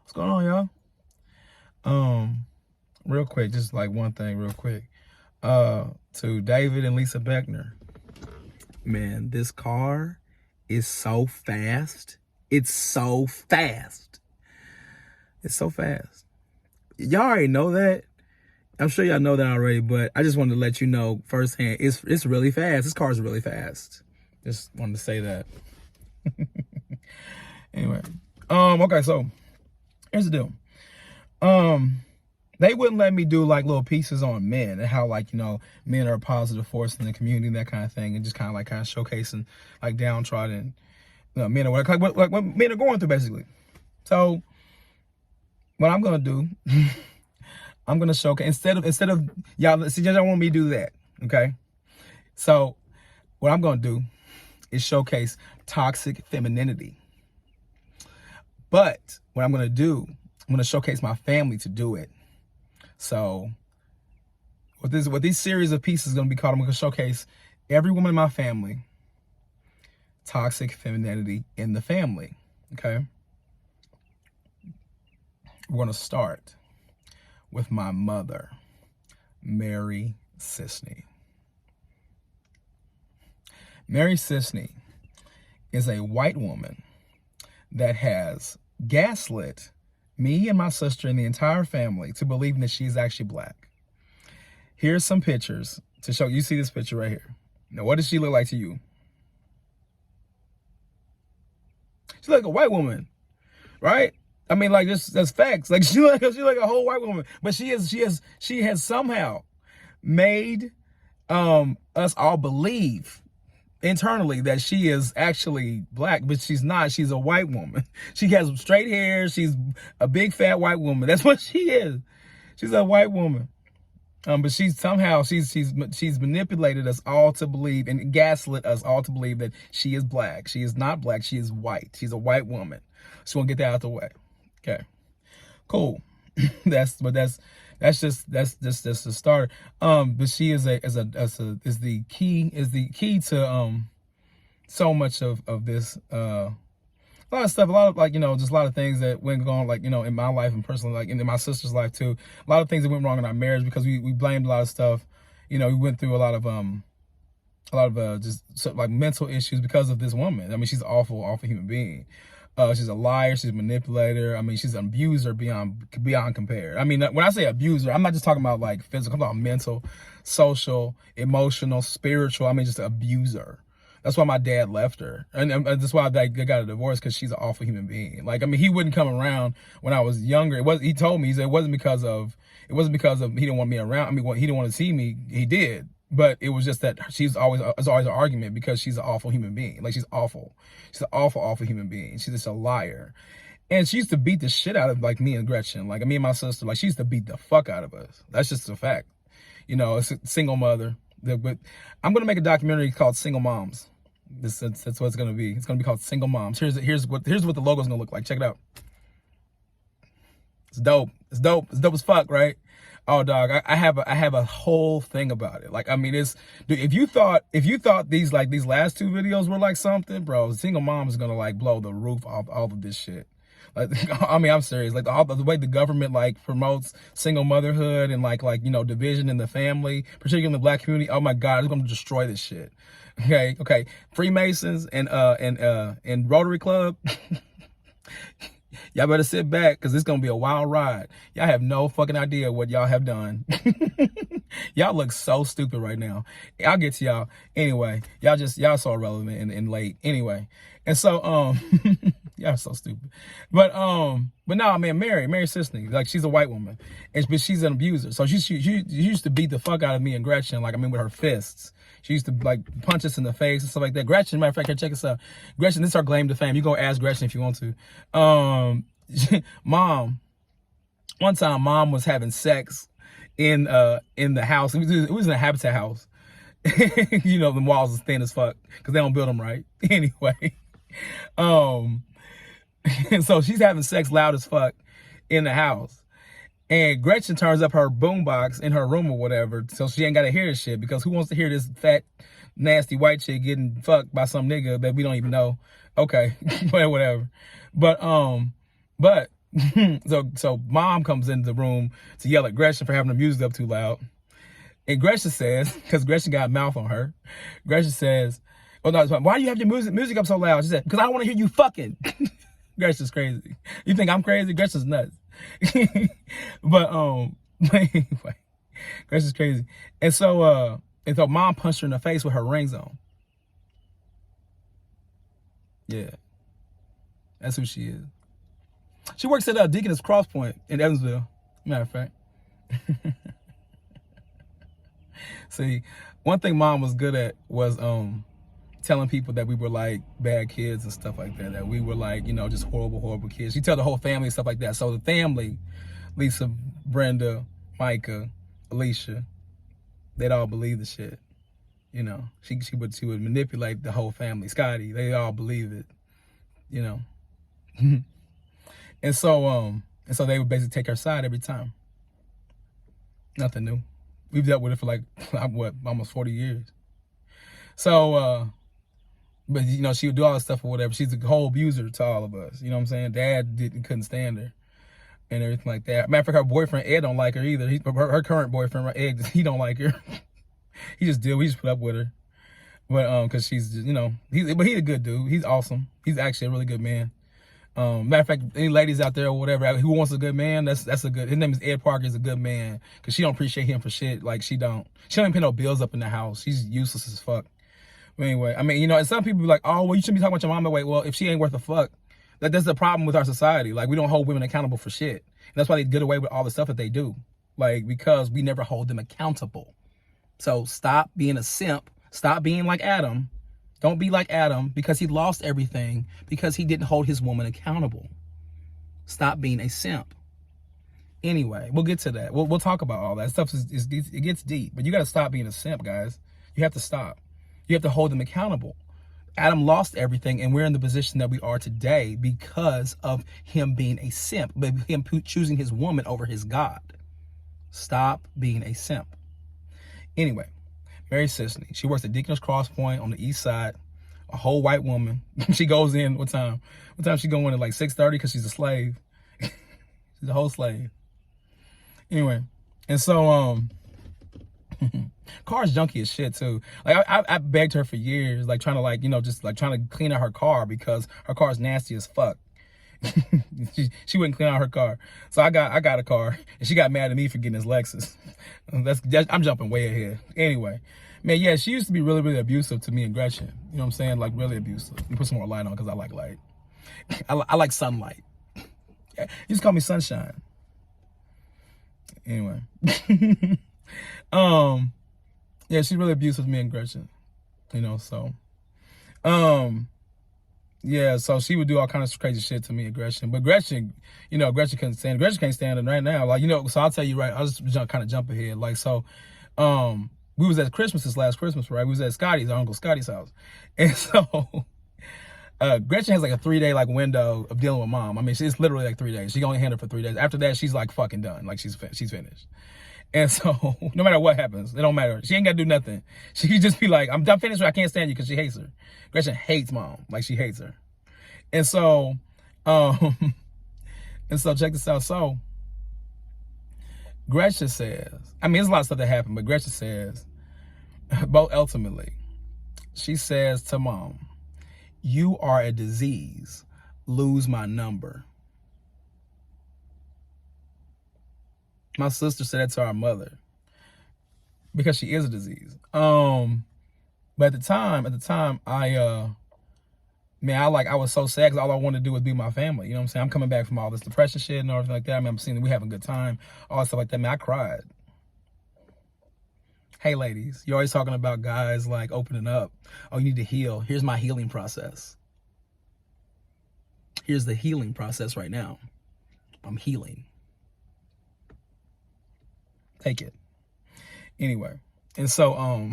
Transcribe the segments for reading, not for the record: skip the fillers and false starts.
What's going on, y'all? Real quick, just like one thing real quick. To David and Lisa Beckner. Man, this car is so fast. It's so fast. It's so fast. Y'all already know that. I'm sure y'all know that already, but I just wanted to let you know firsthand. It's really fast. This car is really fast. Just wanted to say that. Anyway. Okay, so here's the deal. They wouldn't let me do like little pieces on men and how, like, you know, men are a positive force in the community, that kind of thing, and just kind of showcasing like downtrodden, men or what men are going through, basically. So what I'm gonna do, I'm gonna showcase instead of y'all. See, y'all want me to do that, okay? So what I'm gonna do is showcase toxic femininity. But what I'm gonna do, I'm gonna showcase my family to do it. So what these series of pieces is gonna be called, I'm gonna showcase every woman in my family, toxic femininity in the family. Okay. We're gonna start with my mother, Mary Sisney. Mary Sisney is a white woman that has gaslit me and my sister and the entire family to believing that she's actually black. Here's some pictures to show you. See this picture right here. Now, what does she look like to you? She's like a white woman, right? I mean, like, that's facts. Like, she's like a whole white woman, but she has somehow made us all believe internally that she is actually black, but she's not. She's a white woman. She has straight hair. She's a big fat white woman. That's what she is. She's a white woman. But she's manipulated us all to believe and gaslit us all to believe that she is black. She is not black. She is white. She's a white woman. So we'll get that out the way. Okay. Cool. That's just the start. But she is the key to so much of this, a lot of stuff, a lot of, like, you know, just a lot of things that went on, like, you know, in my life and personally, like in my sister's life too. A lot of things that went wrong in our marriage because we blamed a lot of stuff. You know, we went through a lot of just like mental issues because of this woman. I mean, she's an awful human being. She's a liar. She's a manipulator. I mean, she's an abuser beyond compare. I mean, when I say abuser, I'm not just talking about like physical. I'm talking about mental, social, emotional, spiritual. I mean, just an abuser. That's why my dad left her, and that's why they got a divorce, because she's an awful human being. Like, I mean, he wouldn't come around when I was younger. He told me, he said it wasn't because of he didn't want me around. I mean, he didn't want to see me. He did. But it was just that it's always an argument because she's an awful human being. Like, she's awful. She's an awful human being. She's just a liar. And she used to beat the shit out of, like, me and Gretchen. Like, me and my sister. Like, she used to beat the fuck out of us. That's just a fact. You know, it's a single mother. But I'm going to make a documentary called Single Moms. That's what it's going to be. It's going to be called Single Moms. Here's what the logo's going to look like. Check it out. It's dope. It's dope. It's dope as fuck, right? Oh, dog, I have a whole thing about it. Like, I mean, dude, if you thought these last two videos were like something, bro, Single Mom is gonna like blow the roof off all of this shit. Like, I mean, I'm serious. Like, the way the government like promotes single motherhood and like you know, division in the family, particularly in the black community. Oh my God, it's gonna destroy this shit. Okay. Freemasons and Rotary Club. Y'all better sit back, because it's going to be a wild ride. Y'all have no fucking idea what y'all have done. Y'all look so stupid right now. I'll get to y'all. Anyway, y'all so irrelevant and late. Anyway. And so, y'all so stupid. But no, man, Mary Sisney, like, she's a white woman, but she's an abuser. So she used to beat the fuck out of me and Gretchen, like, I mean, with her fists. She used to like punch us in the face and stuff like that. Gretchen, matter of fact, check us out. Gretchen, this is our claim to fame. You go ask Gretchen if you want to. Mom, one time Mom was having sex in the house. It was in a Habitat house. You know, the walls is thin as fuck because they don't build them right. Anyway, and so she's having sex loud as fuck in the house. And Gretchen turns up her boombox in her room or whatever, so she ain't got to hear this shit, because who wants to hear this fat, nasty white chick getting fucked by some nigga that we don't even know? Okay, whatever. But So mom comes into the room to yell at Gretchen for having the music up too loud. And Gretchen says, because Gretchen got a mouth on her, Gretchen says, "Oh no, why do you have your music up so loud?" She said, "Because I don't want to hear you fucking." Gretchen's crazy. You think I'm crazy? Gretchen's nuts. But anyway, Gretchen's crazy. And so mom punched her in the face with her rings on. Yeah, that's who she is. She works at Deaconess Cross Point in Evansville, matter of fact. See, one thing mom was good at was telling people that we were like bad kids and stuff like that. That we were like, you know, just horrible kids. She tell the whole family and stuff like that. So the family, Lisa, Brenda, Micah, Alicia, they'd all believe the shit. You know, she would manipulate the whole family. Scotty, they all believe it. You know. And so they would basically take her side every time. Nothing new. We've dealt with it for like what, almost 40 years. So but you know, she would do all this stuff or whatever. She's a whole abuser to all of us. You know what I'm saying? Dad couldn't stand her and everything like that. Matter of fact, her boyfriend Ed don't like her either. Her current boyfriend Ed, he don't like her. he just put up with her. But because she's just, you know, he's a good dude. He's awesome. He's actually a really good man. Matter of fact, any ladies out there or whatever who wants a good man, that's a good. His name is Ed Parker. Is a good man because she don't appreciate him for shit. Like she don't even pay no bills up in the house. She's useless as fuck. But anyway, I mean, you know, and some people be like, oh, well, you shouldn't be talking about your mom that way. Well, if she ain't worth a fuck, that's the problem with our society. Like we don't hold women accountable for shit. And that's why they get away with all the stuff that they do. Like because we never hold them accountable. So stop being a simp. Stop being like Adam. Don't be like Adam because he lost everything because he didn't hold his woman accountable. Stop being a simp. Anyway, we'll get to that. We'll talk about all that stuff. It gets deep, but you got to stop being a simp, guys. You have to stop. You have to hold them accountable. Adam lost everything, and we're in the position that we are today because of him being a simp, but him choosing his woman over his God. Stop being a simp. Anyway. Mary Sisney. She works at Deaconess Cross Point on the east side. A whole white woman. She goes in, what time? What time she go in at like 6:30 because she's a slave. She's a whole slave. Anyway, and so car's junky as shit too. Like I begged her for years, like trying to like, you know, just like trying to clean out her car because her car's nasty as fuck. she wouldn't clean out her car. So I got a car and she got mad at me for getting this Lexus. I'm jumping way ahead. Anyway, man, yeah, she used to be really abusive to me and Gretchen. You know what I'm saying? Like really abusive. Let me put some more light on because I like light. I like sunlight. You just call me sunshine. Anyway. Yeah, she's really abusive to me and Gretchen. You know, so yeah, so she would do all kinds of crazy shit to me and Gretchen. But Gretchen, you know, Gretchen couldn't stand it. Gretchen can't stand it right now. Like, you know, so I'll tell you right, I'll just kind of jump ahead. Like, so we was at Christmas this last Christmas, right? We was at Scotty's, our Uncle Scotty's house. And so Gretchen has like a 3-day like window of dealing with mom. I mean, it's literally like 3 days. She can only handle it for 3 days. After that, she's like fucking done. Like she's finished. And so no matter what happens, it don't matter. She ain't got to do nothing. She can just be like, I'm done finished. I can't stand you because she hates her. Gretchen hates mom. Like she hates her. And so, check this out. So Gretchen says, I mean, there's a lot of stuff that happened, but Gretchen says, both ultimately, she says to mom, you are a disease. Lose my number. My sister said that to our mother because she is a disease. But at the time, I was so sad because all I wanted to do was be with my family. You know what I'm saying? I'm coming back from all this depression shit and everything like that. I mean, I'm seeing that we having a good time, all that stuff like that. Man, I cried. Hey, ladies, you're always talking about guys like opening up. Oh, you need to heal. Here's my healing process. Here's the healing process right now. I'm healing. Take it. Anyway, and so,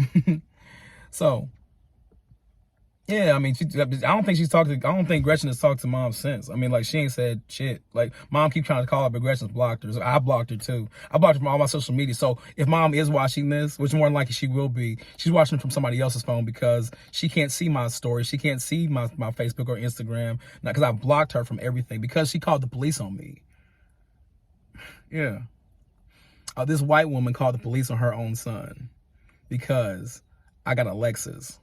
yeah, I mean, I don't think Gretchen has talked to mom since. I mean, like, she ain't said shit. Like, mom keep trying to call her, but Gretchen's blocked her. So I blocked her, too. I blocked her from all my social media. So if mom is watching this, which more than likely she will be, she's watching from somebody else's phone because she can't see my story. She can't see my Facebook or Instagram because I blocked her from everything because she called the police on me. Yeah. This white woman called the police on her own son because I got a Lexus.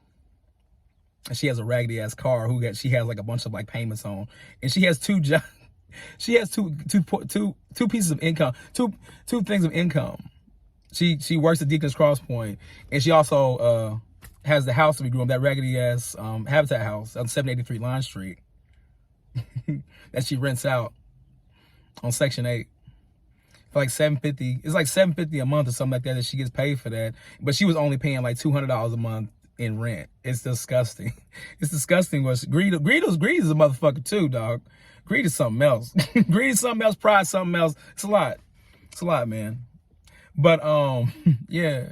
And she has a raggedy ass car she has like a bunch of like payments on. And she has two jobs. She has two pieces of income, two things of income. She works at Deacon's Cross Point, and she also has the house that we grew up, that raggedy ass Habitat house on 783 Line Street that she rents out on Section 8 for like $750. It's like $750 a month or something like that she gets paid for that. But she was only paying like $200 a month in rent. It's disgusting. It's disgusting. Greed is a motherfucker too, dog. Greed is something else. Greed is something else. Pride is something else. It's a lot. It's a lot, man. But yeah.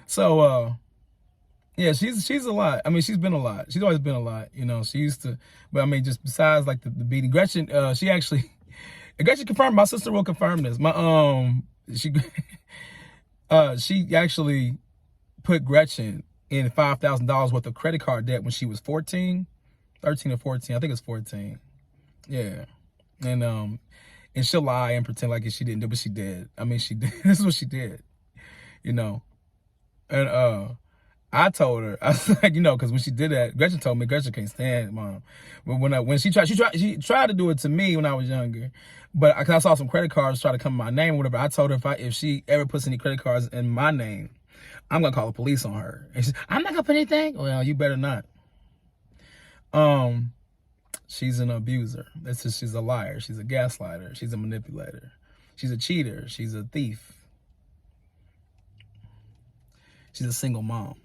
So yeah, she's a lot. I mean, she's been a lot. She's always been a lot. You know, she used to, but I mean, just besides like the beating, Gretchen, she actually, Gretchen confirmed, my sister will confirm this. She actually put Gretchen in $5,000 worth of credit card debt when she was 13 or 14. I think it's 14. Yeah. And she'll lie and pretend like she didn't do, but she did. I mean, she did. This is what she did, you know. And I told her, I was like, you know, because when she did that, Gretchen told me Gretchen can't stand Mom. But when she tried to do it to me when I was younger. But I saw some credit cards try to come in my name or whatever. I told her if she ever puts any credit cards in my name, I'm gonna call the police on her. And I'm not gonna put anything. Well, you better not. She's an abuser. She's a liar. She's a gaslighter. She's a manipulator. She's a cheater. She's a thief. She's a single mom.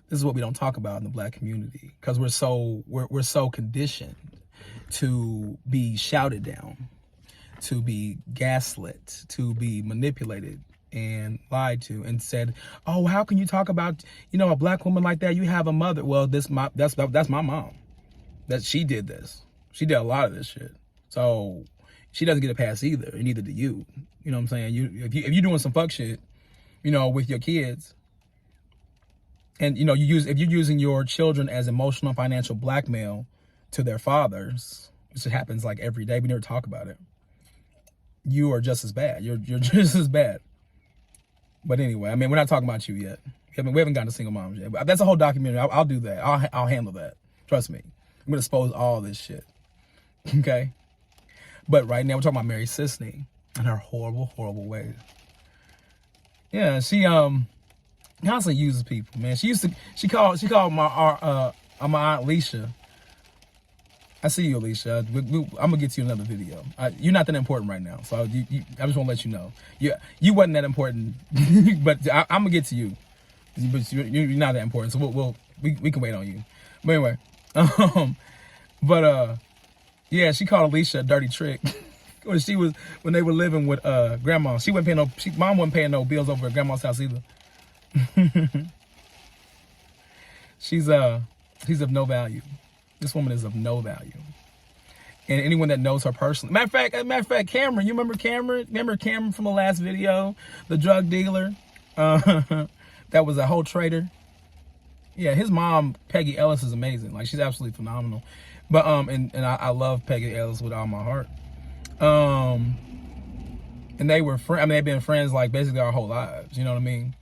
This is what we don't talk about in the Black community because we're so conditioned to be shouted down, to be gaslit, to be manipulated and lied to and said, oh, how can you talk about, you know, a Black woman like that? You have a mother. Well, that's my mom. That she did this. She did a lot of this shit. So she doesn't get a pass either, and neither do you. You know what I'm saying? If you're doing some fuck shit, you know, with your kids, and you know, if you're using your children as emotional and financial blackmail to their fathers, which happens like every day, we never talk about it. You are just as bad. You're just as bad. But anyway, I mean, we're not talking about you yet. We haven't gotten to single moms yet. But that's a whole documentary. I'll do that. I'll handle that. Trust me. I'm gonna expose all this shit. Okay. But right now we're talking about Mary Sisney and her horrible, horrible ways. Yeah, she constantly uses people, man. She called my aunt Alicia. I see you, Alicia. I'm gonna get to you another video. You're not that important right now, so I just want to let you know. You wasn't that important, but I'm gonna get to you. But you're not that important, so we can wait on you. But anyway, yeah, she called Alicia a dirty trick when they were living with grandma. Mom wasn't paying no bills over at grandma's house either. She's of no value. This woman is of no value. And anyone that knows her personally. Matter of fact, Cameron, you remember Cameron? Remember Cameron from the last video? The drug dealer? That was a whole traitor. Yeah, his mom, Peggy Ellis, is amazing. Like, she's absolutely phenomenal. But and I love Peggy Ellis with all my heart. And they were friends. I mean, they've been friends like basically our whole lives. You know what I mean?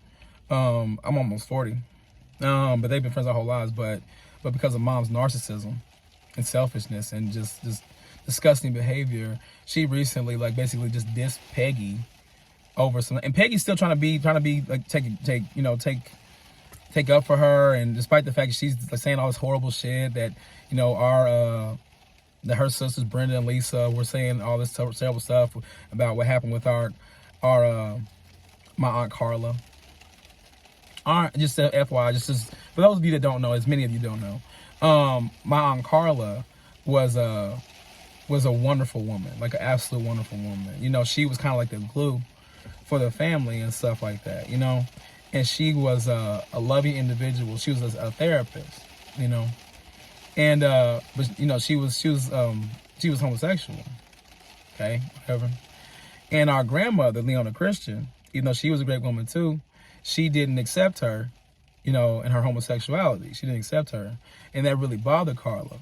I'm almost 40. But they've been friends our whole lives. But because of Mom's narcissism and selfishness and just disgusting behavior, she recently like basically just dissed Peggy over some. And Peggy's still trying to be like take up for her. And despite the fact that she's like, saying all this horrible shit that, you know, that her sisters Brenda and Lisa were saying all this terrible stuff about what happened with my Aunt Carla. Just FYI, just for those of you that don't know, as many of you don't know, my Aunt Carla was a wonderful woman, like an absolute wonderful woman. You know, she was kind of like the glue for the family and stuff like that, you know. And she was a loving individual. She was a therapist, you know. And but you know, she was homosexual. Okay, whatever. And our grandmother, Leona Christian, even though she was a great woman too, she didn't accept her, you know, in her homosexuality. She didn't accept her. And that really bothered Carla,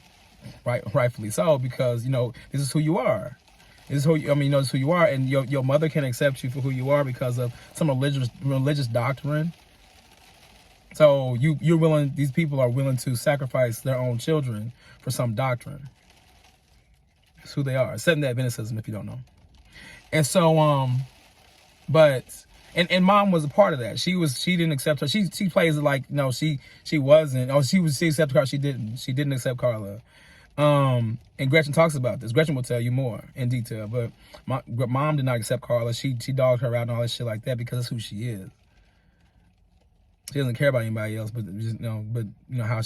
rightfully so, because, you know, this is who you are. Is who I mean, you know, it's who you are, and your mother can accept you for who you are because of some religious doctrine. So you're willing. These people are willing to sacrifice their own children for some doctrine. It's who they are. Seventh-day Adventism, if you don't know. And so but and mom was a part of that. She didn't accept her. She plays it like no, she wasn't. Oh, she accepted Carla. She didn't accept Carla. And Gretchen talks about this. Gretchen will tell you more in detail. But mom did not accept Carla. She dogged her out and all that shit like that because that's who she is. She doesn't care about anybody else, but just,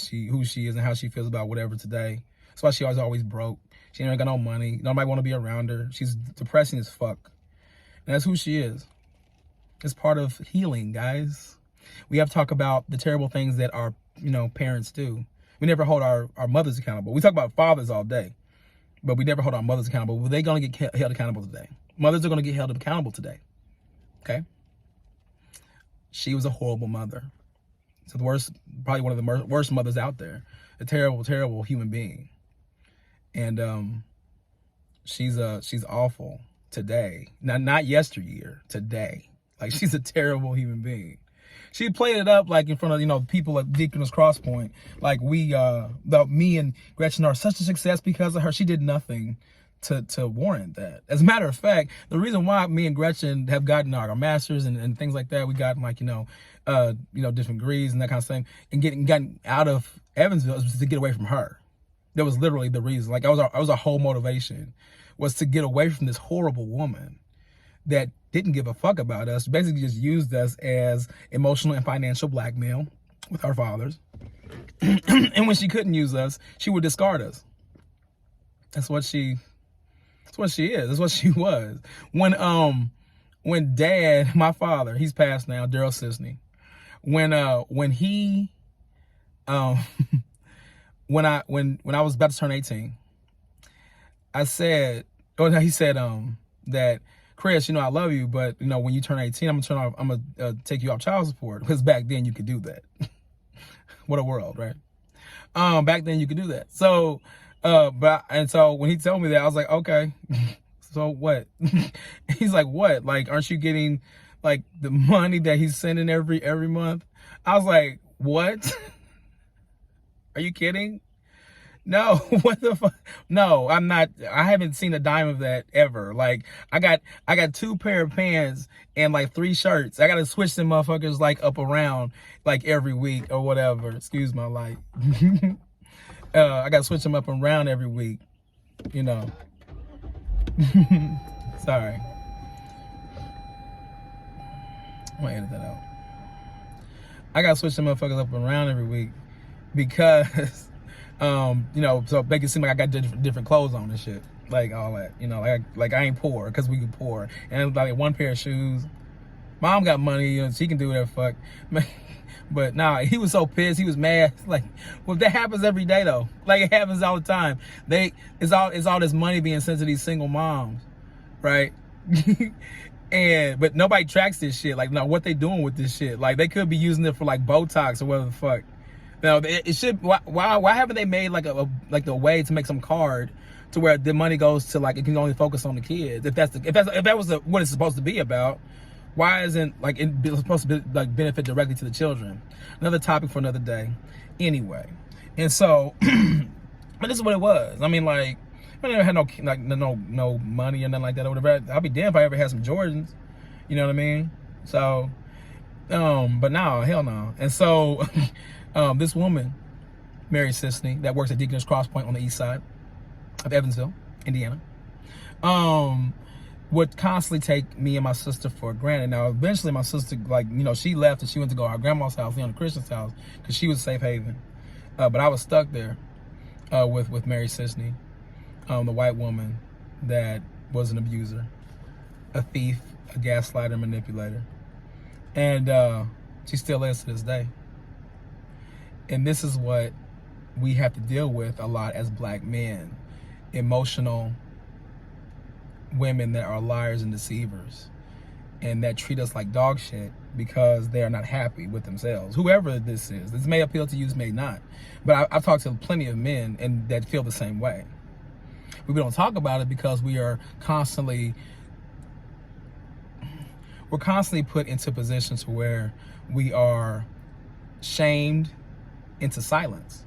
who she is and how she feels about whatever today. That's why she was always broke. She ain't got no money. Nobody want to be around her. She's depressing as fuck. And that's who she is. It's part of healing, guys. We have to talk about the terrible things that our, parents do. We never hold our mothers accountable. We talk about fathers all day, but we never hold our mothers accountable. Well, they're going to get held accountable today. Mothers are going to get held accountable today. Okay? She was a horrible mother. So probably one of the worst mothers out there. A terrible, terrible human being. And she's awful today. Not yesteryear, today. Like, she's a terrible human being. She played it up like in front of, people at Deaconess Cross Point. Like me and Gretchen are such a success because of her. She did nothing to warrant that. As a matter of fact, the reason why me and Gretchen have gotten our masters and things like that, we got like, different degrees and that kind of thing, and gotten out of Evansville was to get away from her. That was literally the reason. Like, I was our whole motivation was to get away from this horrible woman that didn't give a fuck about us, basically just used us as emotional and financial blackmail with our fathers. And when she couldn't use us, she would discard us. That's what she is. That's what she was. When Dad, my father, he's passed now, Daryl Sisney, when he when I was about to turn 18, he said that, Chris, I love you, but when you turn 18, I'm gonna take you off child support, because back then you could do that. What a world, right? Back then you could do that. So, so when he told me that, I was like, okay, so what? He's like, what? Like, aren't you getting like the money that he's sending every month? I was like, what? Are you kidding? No, what the fuck? No, I'm not. I haven't seen a dime of that ever. Like, I got 2 pair of pants and like 3 shirts. I got to switch them motherfuckers like up around like every week or whatever. Excuse my light. I got to switch them up and around every week. Sorry. I'm gonna edit that out. I got to switch them motherfuckers up and around every week because so make it seem like I got different clothes on and shit, like all that, like I ain't poor, because we get poor, and like 1 pair of shoes. Mom got money, she can do whatever fuck. But nah, he was so pissed, he was mad. Like, well, that happens every day though. Like, it happens all the time. It's all this money being sent to these single moms, right? But nobody tracks this shit. Like, what they doing with this shit? Like, they could be using it for like Botox or whatever the fuck. Now, it should. Why haven't they made like a way to make some card to where the money goes to, like, it can only focus on the kids? If that was what it's supposed to be about, why isn't like it supposed to be, like, benefit directly to the children? Another topic for another day. Anyway, and so, but this is what it was. I mean, like, I never had no money or nothing like that or whatever. I'll be damned if I ever had some Jordans. You know what I mean? So, but no, hell no. And so. This woman, Mary Sisney, that works at Deaconess Cross Point on the east side of Evansville, Indiana, would constantly take me and my sister for granted. Now, eventually my sister, like, she left and she went to go to our grandma's house, the Christian's house, because she was a safe haven. But I was stuck there with Mary Sisney, the white woman that was an abuser, a thief, a gaslighter, manipulator. And she still is to this day. And this is what we have to deal with a lot as black men. Emotional women that are liars and deceivers, and that treat us like dog shit because they are not happy with themselves. Whoever this is. This may appeal to you, this may not. But I've talked to plenty of men and that feel the same way. We don't talk about it because we're constantly put into positions where we are shamed into silence.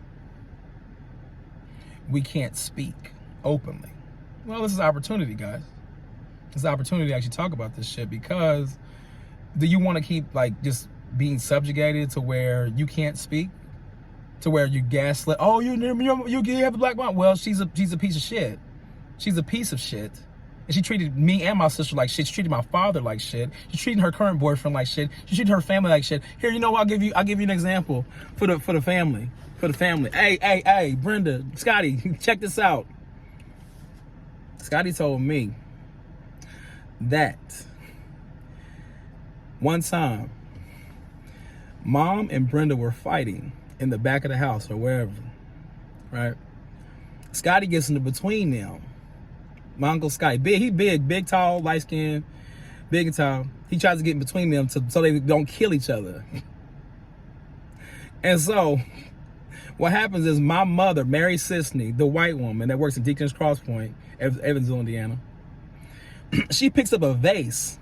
We can't speak openly. Well, this is an opportunity, guys. It's an opportunity to actually talk about this shit, because do you want to keep like just being subjugated to where you can't speak? To where you gaslit, oh, you have a black mom. Well, she's a piece of shit. She's a piece of shit. And she treated me and my sister like shit. She treated my father like shit. She's treating her current boyfriend like shit. She treated her family like shit. Here, you know what? I'll give you an example for the family. For the family. Hey, Brenda, Scotty, check this out. Scotty told me that one time Mom and Brenda were fighting in the back of the house or wherever, right? Scotty gets in the between them. My Uncle Scotty, big, tall, light skinned, big and tall. He tries to get in between them so they don't kill each other. And so what happens is my mother, Mary Sisney, the white woman that works in Deacon's Cross Point, Evansville, Indiana, she picks up a vase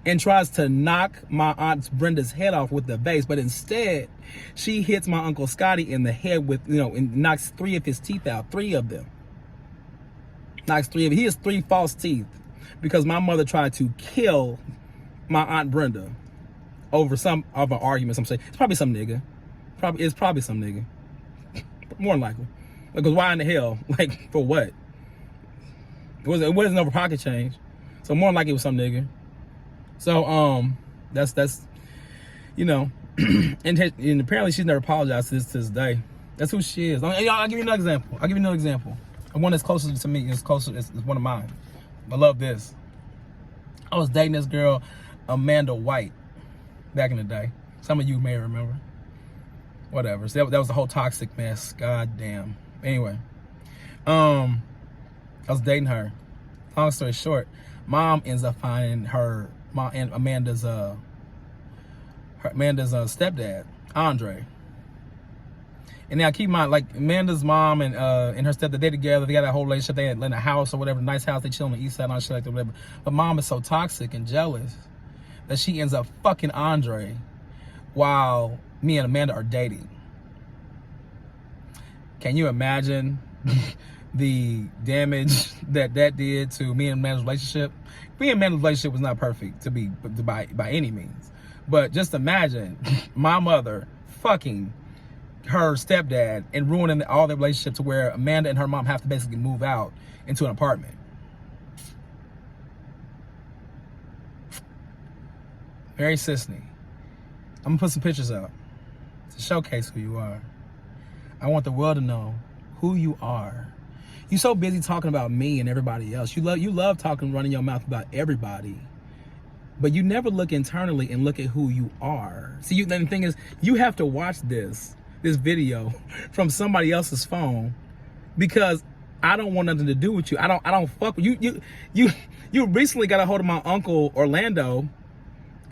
and tries to knock my Aunt Brenda's head off with the vase, but instead she hits my Uncle Scotty in the head with, and knocks 3 of his teeth out, 3 of them. Knocks 3 of them. He has 3 false teeth because my mother tried to kill my Aunt Brenda over some of an argument. Some say it's probably some nigga. It's probably some nigga. More than likely. Because why in the hell? Like, for what? It wasn't over pocket change. So more than likely it was some nigga. So that's and apparently she's never apologized to this day. That's who she is. I'll give you another example. And one that's closer to me is one of mine. I love this. I was dating this girl, Amanda White, back in the day. Some of you may remember. Whatever. So that was the whole toxic mess. God damn. Anyway, I was dating her. Long story short, Mom ends up finding her and Amanda's stepdad, Andre. And now keep in mind, like Amanda's mom and her stepdad, they together. They got that whole relationship. They in a house or whatever, nice house. They chill on the east side and all shit like that, whatever. But Mom is so toxic and jealous that she ends up fucking Andre while me and Amanda are dating. Can you imagine the damage that did to me and Amanda's relationship? Me and Amanda's relationship was not perfect by any means. But just imagine my mother fucking her stepdad and ruining all their relationship to where Amanda and her mom have to basically move out into an apartment. Mary Sisney. I'm gonna put some pictures up to showcase who you are. I want the world to know who you are. You're so busy talking about me and everybody else. You love talking, running your mouth about everybody, but you never look internally and look at who you are. See, the thing is, you have to watch this video from somebody else's phone because I don't want nothing to do with you. I don't fuck with you. You recently got a hold of my uncle Orlando,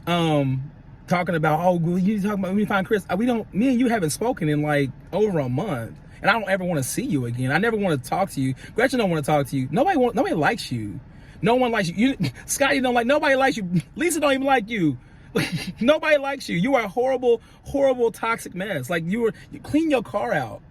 talking about, oh, you talking about when you find Chris. Me and you haven't spoken in like over a month. And I don't ever want to see you again. I never want to talk to you. Gretchen don't want to talk to you. Nobody likes you. No one likes you. Scotty don't like, nobody likes you. Lisa don't even like you. Nobody likes you. You are a horrible, horrible, toxic mess. Like you clean your car out.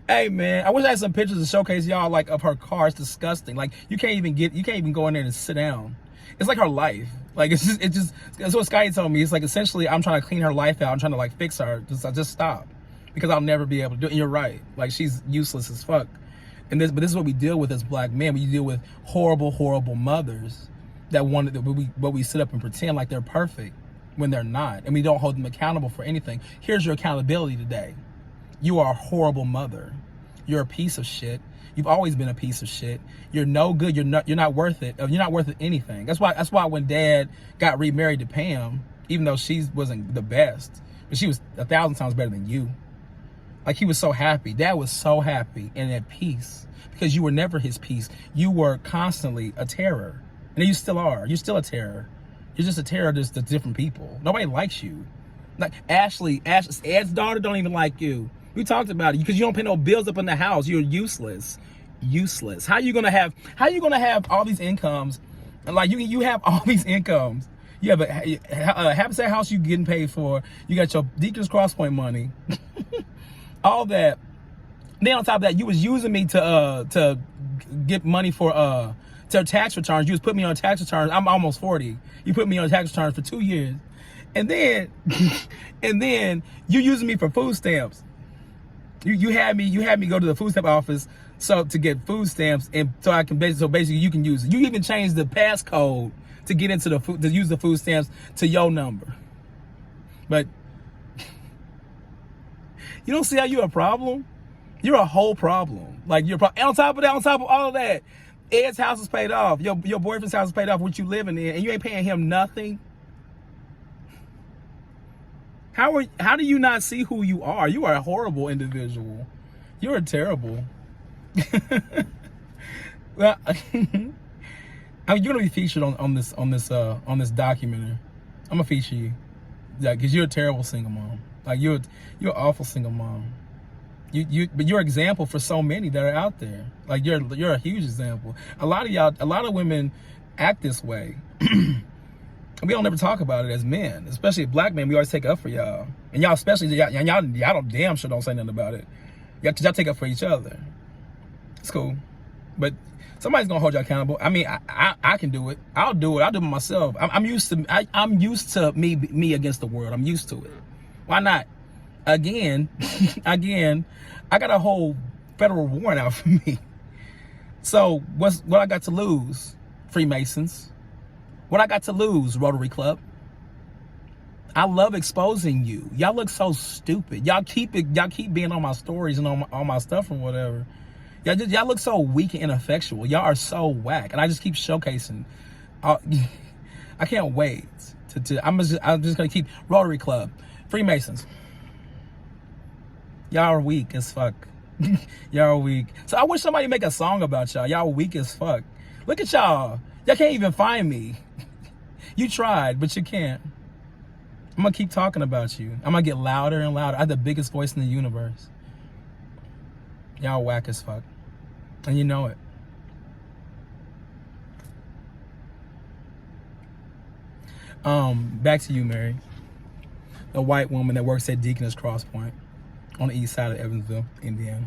Hey man, I wish I had some pictures to showcase y'all like of her car. It's disgusting. Like you can't even go in there and sit down. It's like her life. Like it's just that's what Scotty told me. It's like essentially I'm trying to clean her life out. I'm trying to like fix her. Just stop. Because I'll never be able to do it. And you're right. Like she's useless as fuck. But this is what we deal with as black men. We deal with horrible, horrible mothers that we sit up and pretend like they're perfect when they're not. And we don't hold them accountable for anything. Here's your accountability today. You are a horrible mother. You're a piece of shit. You've always been a piece of shit. You're no good. You're not worth it. You're not worth anything. That's why when Dad got remarried to Pam, even though she wasn't the best, but she was 1,000 times better than you. Like he was so happy. Dad was so happy and at peace because you were never his peace. You were constantly a terror. And you still are. You're still a terror. You're just a terror to different people. Nobody likes you. Like Ed's daughter don't even like you. We talked about it because you don't pay no bills up in the house. You're useless. Useless. How you gonna have all these incomes? Like you have all these incomes. You have a habitat house you getting paid for. You got your Deacon's Cross Point money. All that. Then on top of that, you was using me to get money for to tax returns. You was putting me on tax returns. I'm almost 40. You put me on tax returns for 2 years. And then you using me for food stamps. You had me go to the food stamp office to get food stamps, and so basically you can use it. You even changed the passcode to get into to use the food stamps to your number. But you don't see how you're a problem? You're a whole problem. Like you're on top of all of that, Ed's house is paid off. Your boyfriend's house is paid off, what you living in, and you ain't paying him nothing. How do you not see who you are? You are a horrible individual. You're terrible. Well, you're gonna be featured on this documentary. I'm gonna feature you, yeah, because you're a terrible single mom. Like you're an awful single mom. But you're an example for so many that are out there. Like you're a huge example. A lot of women act this way. We don't ever talk about it as men, especially black men. We always take up for y'all, and y'all don't damn sure don't say nothing about it. Y'all take up for each other. It's cool, but somebody's gonna hold you accountable. I mean, I can do it. I'll do it. I'll do it myself. I'm used to me against the world. I'm used to it. Why not? Again, I got a whole federal warrant out for me. So what I got to lose? Freemasons. What I got to lose? Rotary Club. I love exposing you. Y'all look so stupid. Y'all keep being on my stories and on my stuff or whatever. Y'all look so weak and ineffectual. Y'all are so whack, and I just keep showcasing. I can't wait I'm just gonna keep Rotary Club, Freemasons. Y'all are weak as fuck. Y'all are weak. So I wish somebody make a song about y'all. Y'all weak as fuck. Look at y'all. Y'all can't even find me. You tried, but you can't. I'm gonna keep talking about you. I'm gonna get louder and louder. I have the biggest voice in the universe. Y'all whack as fuck. And you know it. Back to you, Mary. The white woman that works at Deacon's Cross Point on the east side of Evansville, Indiana.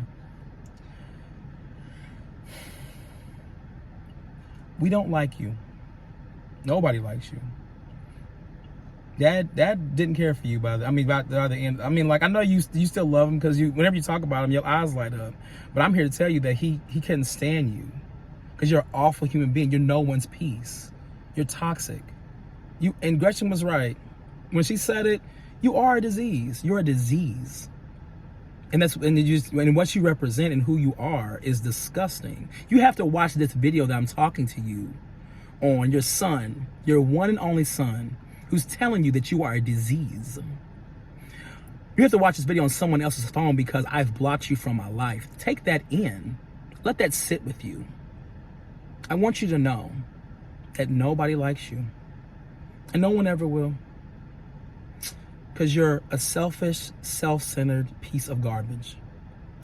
We don't like you. Nobody likes you. Dad didn't care for you by the other end. I mean, like, I know you still love him because whenever you talk about him, your eyes light up. But I'm here to tell you that he couldn't stand you because you're an awful human being. You're no one's peace. You're toxic. And Gretchen was right when she said it. You are a disease. You're a disease. And what you represent and who you are is disgusting. You have to watch this video that I'm talking to you on, your son, your one and only son, who's telling you that you are a disease. You have to watch this video on someone else's phone because I've blocked you from my life. Take that in. Let that sit with you. I want you to know that nobody likes you. And no one ever will. Because you're a selfish, self-centered piece of garbage.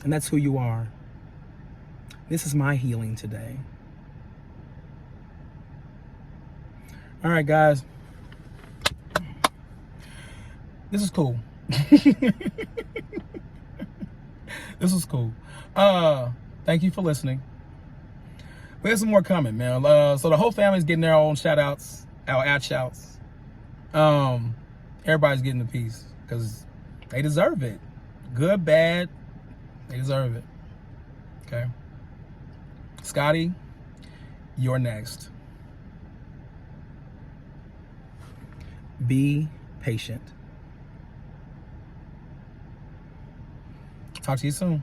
And that's who you are. This is my healing today. All right, guys. This is cool. This is cool. Thank you for listening. There's some more coming, man. So the whole family's getting their own shout-outs, our ad-shouts. Everybody's getting a piece because they deserve it. Good, bad, they deserve it. Okay. Scotty, you're next. Be patient. Talk to you soon.